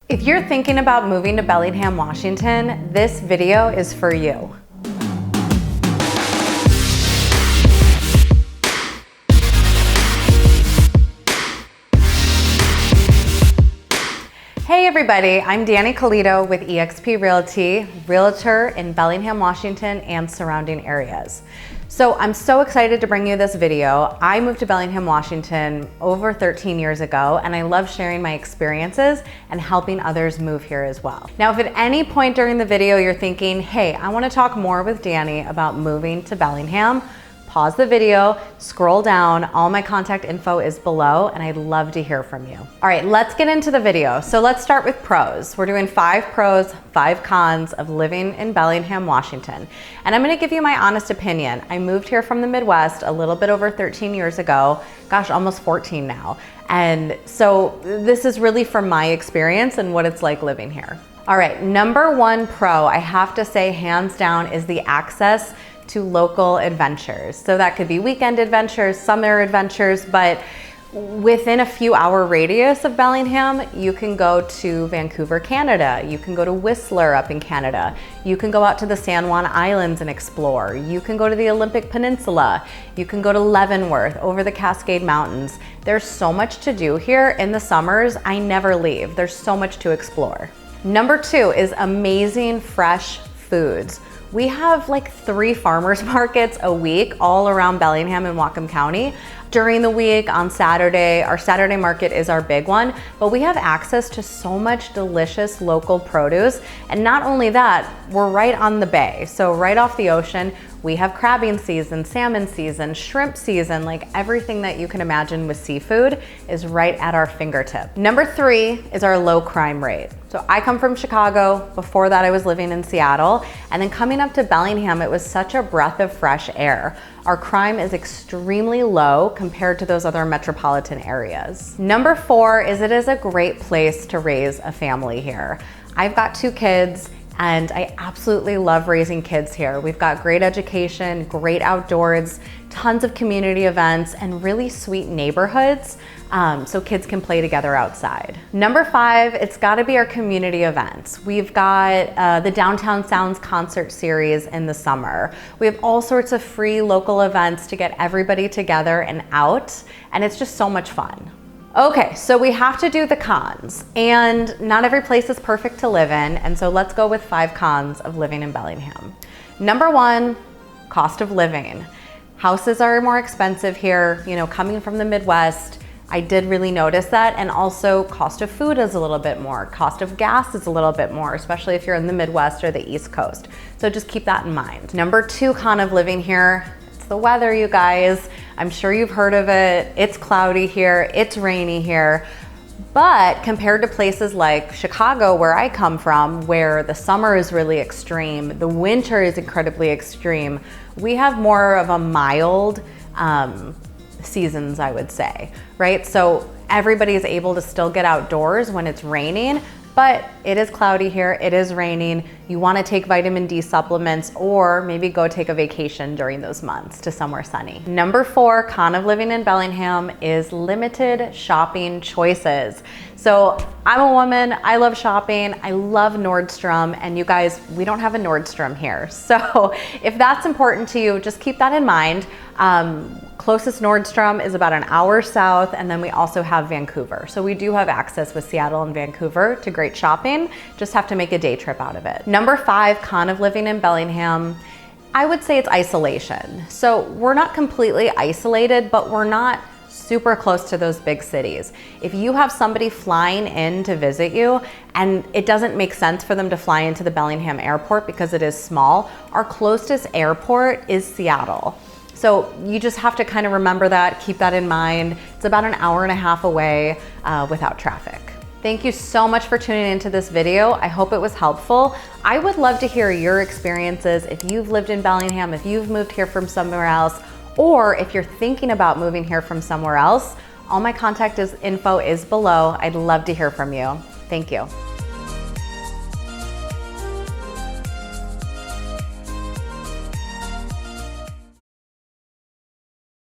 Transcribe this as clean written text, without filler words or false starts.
If you're thinking about moving to Bellingham, Washington, this video is for you. Hey everybody, I'm Dani Colito with eXp Realty, Realtor in Bellingham, Washington and surrounding areas. So I'm so excited to bring you this video. I moved to Bellingham, Washington over 13 years ago, and I love sharing my experiences and helping others move here as well. Now, if at any point during the video you're thinking, hey, I want to talk more with Dani about moving to Bellingham, pause the video, scroll down, all my contact info is below, and I'd love to hear from you. All right, let's get into the video. So let's start with pros. We're doing 5 pros, 5 cons of living in Bellingham, Washington. And I'm gonna give you my honest opinion. I moved here from the Midwest a little bit over 13 years ago, gosh, almost 14 now. And so this is really from my experience and what it's like living here. All right, number 1 pro, I have to say hands down, is the access to local adventures. So that could be weekend adventures, summer adventures, but within a few hour radius of Bellingham, you can go to Vancouver, Canada. You can go to Whistler up in Canada. You can go out to the San Juan Islands and explore. You can go to the Olympic Peninsula. You can go to Leavenworth, over the Cascade Mountains. There's so much to do here in the summers. I never leave. There's so much to explore. Number 2 is amazing fresh foods. We have like 3 farmers markets a week all around Bellingham and Whatcom County. During the week on Saturday, our Saturday market is our big one, but we have access to so much delicious local produce. And not only that, we're right on the bay. So right off the ocean, we have crabbing season, salmon season, shrimp season, like everything that you can imagine with seafood is right at our fingertip. Number 3 is our low crime rate. So I come from Chicago. Before that, I was living in Seattle. And then coming up to Bellingham, it was such a breath of fresh air. Our crime is extremely low compared to those other metropolitan areas. Number 4 is it is a great place to raise a family here. I've got 2 kids. And I absolutely love raising kids here. We've got great education, great outdoors, tons of community events, and really sweet neighborhoods so kids can play together outside. Number 5, it's gotta be our community events. We've got the Downtown Sounds concert series in the summer. We have all sorts of free local events to get everybody together and out, and it's just so much fun. Okay, so we have to do the cons, and not every place is perfect to live in, and so let's go with 5 cons of living in Bellingham. Number 1, cost of living. Houses are more expensive here. You know, coming from the Midwest, I did really notice that, and also cost of food is a little bit more. Cost of gas is a little bit more, especially if you're in the Midwest or the East Coast. So just keep that in mind. Number 2 con of living here, it's the weather, you guys. I'm sure you've heard of it. It's cloudy here, it's rainy here. But compared to places like Chicago, where I come from, where the summer is really extreme, the winter is incredibly extreme, we have more of a mild seasons, I would say, right? So everybody is able to still get outdoors when it's raining, but it is cloudy here, it is raining. You wanna take vitamin D supplements or maybe go take a vacation during those months to somewhere sunny. Number 4, con of living in Bellingham is limited shopping choices. So I'm a woman, I love shopping, I love Nordstrom, and you guys, we don't have a Nordstrom here. So if that's important to you, just keep that in mind. Closest Nordstrom is about an hour south, and then we also have Vancouver. So we do have access with Seattle and Vancouver to great shopping, just have to make a day trip out of it. Number 5, con of living in Bellingham, I would say it's isolation. So we're not completely isolated, but we're not super close to those big cities. If you have somebody flying in to visit you and it doesn't make sense for them to fly into the Bellingham airport because it is small, our closest airport is Seattle. So you just have to kind of remember that, keep that in mind. It's about an hour and a half away without traffic. Thank you so much for tuning into this video. I hope it was helpful. I would love to hear your experiences if you've lived in Bellingham, if you've moved here from somewhere else, or if you're thinking about moving here from somewhere else. All my contact info is below. I'd love to hear from you. Thank you.